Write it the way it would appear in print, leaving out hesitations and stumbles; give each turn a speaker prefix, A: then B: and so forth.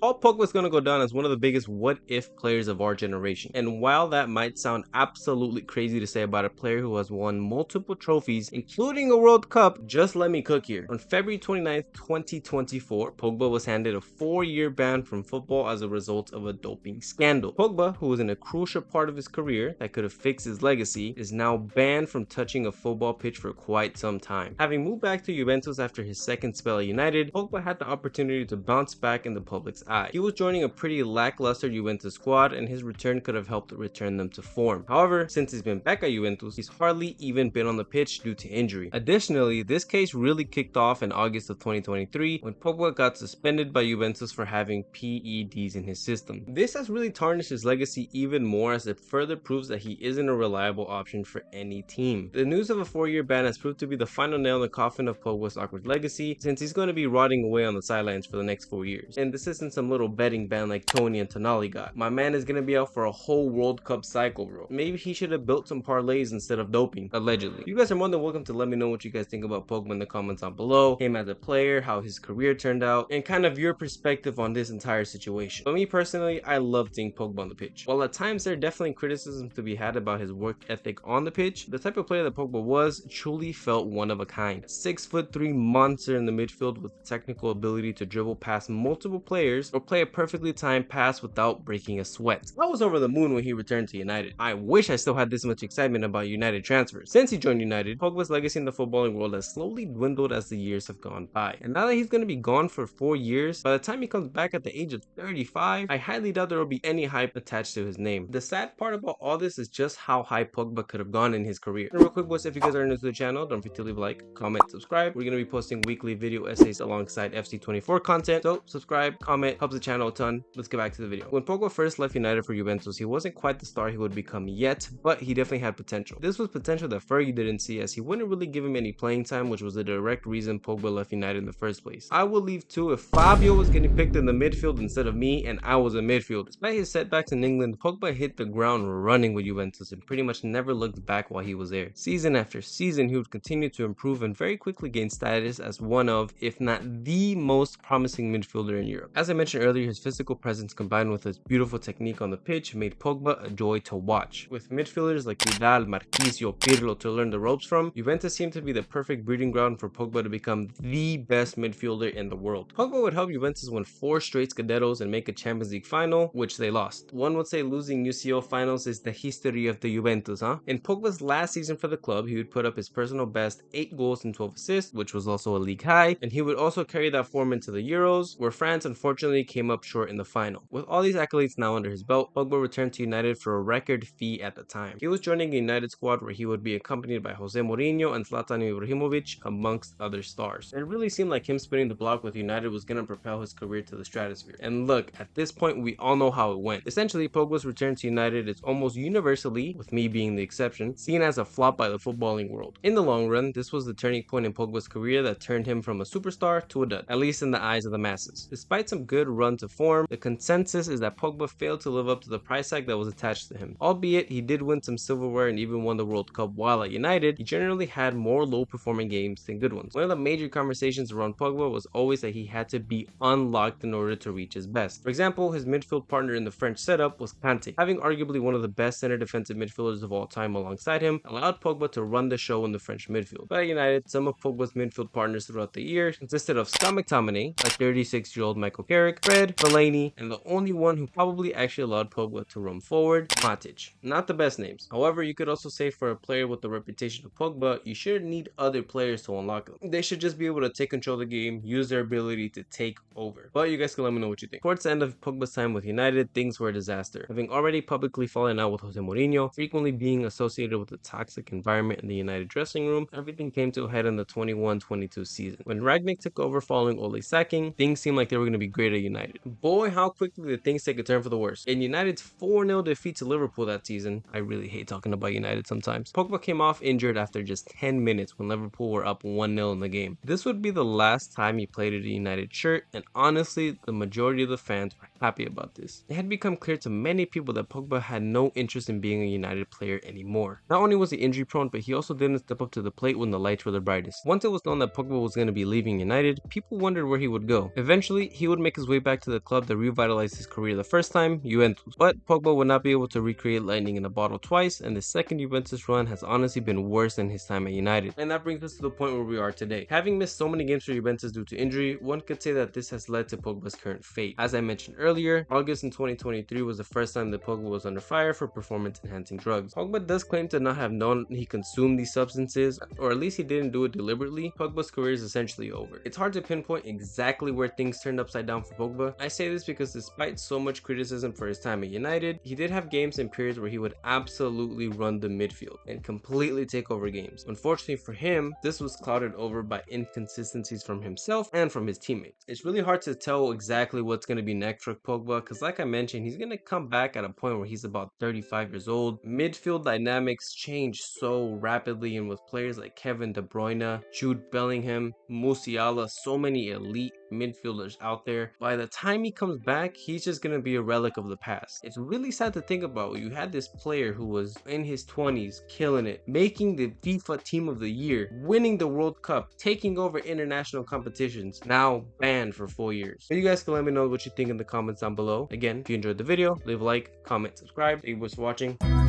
A: Paul Pogba is going to go down as one of the biggest what-if players of our generation. And while that might sound absolutely crazy to say about a player who has won multiple trophies, including a World Cup, just let me cook here. On February 29th, 2024, Pogba was handed a 4-year ban from football as a result of a doping scandal. Pogba, who was in a crucial part of his career that could have fixed his legacy, is now banned from touching a football pitch for quite some time. Having moved back to Juventus after his second spell at United, Pogba had the opportunity to bounce back in the public's eye. He was joining a pretty lackluster Juventus squad, and his return could have helped return them to form. However, since he's been back at Juventus, he's hardly even been on the pitch due to injury. Additionally, this case really kicked off in August of 2023 when Pogba got suspended by Juventus for having PEDs in his system. This has really tarnished his legacy even more, as it further proves that he isn't a reliable option for any team. The news of a 4-year ban has proved to be the final nail in the coffin of Pogba's awkward legacy, since he's going to be rotting away on the sidelines for the next 4 years. And this isn't some little betting ban like Tony and Tonali got. My man is going to be out for a whole World Cup cycle, bro. Maybe he should have built some parlays instead of doping, allegedly. You guys are more than welcome to let me know what you guys think about Pogba in the comments down below, him as a player, how his career turned out, and kind of your perspective on this entire situation. But me personally, I love seeing Pogba on the pitch. While at times there are definitely criticisms to be had about his work ethic on the pitch, the type of player that Pogba was truly felt one of a kind. A 6'3" monster in the midfield with the technical ability to dribble past multiple players or play a perfectly timed pass without breaking a sweat. I was over the moon when he returned to United. I wish I still had this much excitement about United transfers. Since he joined United, Pogba's legacy in the footballing world has slowly dwindled as the years have gone by. And now that he's going to be gone for 4 years, by the time he comes back at the age of 35, I highly doubt there will be any hype attached to his name. The sad part about all this is just how high Pogba could have gone in his career. And real quick, boys, if you guys are new to the channel, don't forget to leave a like, comment, subscribe. We're going to be posting weekly video essays alongside FC24 content, so subscribe, comment, helps the channel a ton. Let's get back to the video. When Pogba first left United for Juventus, he wasn't quite the star he would become yet, but he definitely had potential. This was potential that Fergie didn't see, as he wouldn't really give him any playing time, which was the direct reason Pogba left United in the first place. I would leave too if Fabio was getting picked in the midfield instead of me and I was in midfield. Despite his setbacks in England, Pogba hit the ground running with Juventus and pretty much never looked back while he was there. Season after season, he would continue to improve and very quickly gain status as one of, if not the most promising midfielder in Europe. As I mentioned earlier, his physical presence combined with his beautiful technique on the pitch made Pogba a joy to watch. With midfielders like Vidal, Marquisio, Pirlo to learn the ropes from, Juventus seemed to be the perfect breeding ground for Pogba to become the best midfielder in the world. Pogba would help Juventus win 4 straight Scudettos and make a Champions League final, which they lost. One would say losing UCL finals is the history of the Juventus, huh? In Pogba's last season for the club, he would put up his personal best 8 goals and 12 assists, which was also a league high, and he would also carry that form into the Euros, where France unfortunately came up short in the final. With all these accolades now under his belt, Pogba returned to United for a record fee at the time. He was joining a United squad where he would be accompanied by Jose Mourinho and Zlatan Ibrahimovic, amongst other stars. It really seemed like him spinning the block with United was going to propel his career to the stratosphere. And look, at this point we all know how it went. Essentially, Pogba's return to United is almost universally, with me being the exception, seen as a flop by the footballing world. In the long run, this was the turning point in Pogba's career that turned him from a superstar to a dud, at least in the eyes of the masses. Despite some good run to form, the consensus is that Pogba failed to live up to the price tag that was attached to him. Albeit he did win some silverware and even won the World Cup while at United, he generally had more low-performing games than good ones. One of the major conversations around Pogba was always that he had to be unlocked in order to reach his best. For example, his midfield partner in the French setup was Kante. Having arguably one of the best center defensive midfielders of all time alongside him allowed Pogba to run the show in the French midfield. But at United, some of Pogba's midfield partners throughout the year consisted of Scott McTominay, a 36-year-old Michael Carrick, Fred, Fellaini, and the only one who probably actually allowed Pogba to roam forward, Matic. Not the best names. However, you could also say for a player with the reputation of Pogba, you shouldn't need other players to unlock them. They should just be able to take control of the game, use their ability to take over. But you guys can let me know what you think. Towards the end of Pogba's time with United, things were a disaster. Having already publicly fallen out with Jose Mourinho, frequently being associated with a toxic environment in the United dressing room, everything came to a head in the 21-22 season. When Rangnick took over following Ole's sacking, things seemed like they were going to be great at United. Boy, how quickly did things take a turn for the worse. In United's 4-0 defeat to Liverpool that season, I really hate talking about United sometimes, Pogba came off injured after just 10 minutes when Liverpool were up 1-0 in the game. This would be the last time he played in a United shirt, and honestly, the majority of the fans were happy about this. It had become clear to many people that Pogba had no interest in being a United player anymore. Not only was he injury prone, but he also didn't step up to the plate when the lights were the brightest. Once it was known that Pogba was going to be leaving United, people wondered where he would go. Eventually, he would make his way way back to the club that revitalized his career the first time, Juventus. But Pogba would not be able to recreate lightning in a bottle twice, and the second Juventus run has honestly been worse than his time at United. And that brings us to the point where we are today. Having missed so many games for Juventus due to injury, one could say that this has led to Pogba's current fate. As I mentioned earlier, August in 2023 was the first time that Pogba was under fire for performance-enhancing drugs. Pogba does claim to not have known he consumed these substances, or at least he didn't do it deliberately. Pogba's career is essentially over. It's hard to pinpoint exactly where things turned upside down for Pogba. I say this because despite so much criticism for his time at United, he did have games and periods where he would absolutely run the midfield and completely take over games. Unfortunately for him, this was clouded over by inconsistencies from himself and from his teammates. It's really hard to tell exactly what's going to be next for Pogba because like I mentioned, he's going to come back at a point where he's about 35 years old. Midfield dynamics change so rapidly, and with players like Kevin De Bruyne, Jude Bellingham, Musiala, so many elite midfielders out there, by the time he comes back, he's just going to be a relic of the past. It's really sad to think about. You had this player who was in his 20s, killing it, making the FIFA Team of the Year, winning the World Cup, taking over international competitions, now banned for 4 years. But you guys can let me know what you think in the comments down below. Again, if you enjoyed the video, leave a like, comment, subscribe. Thank you for watching.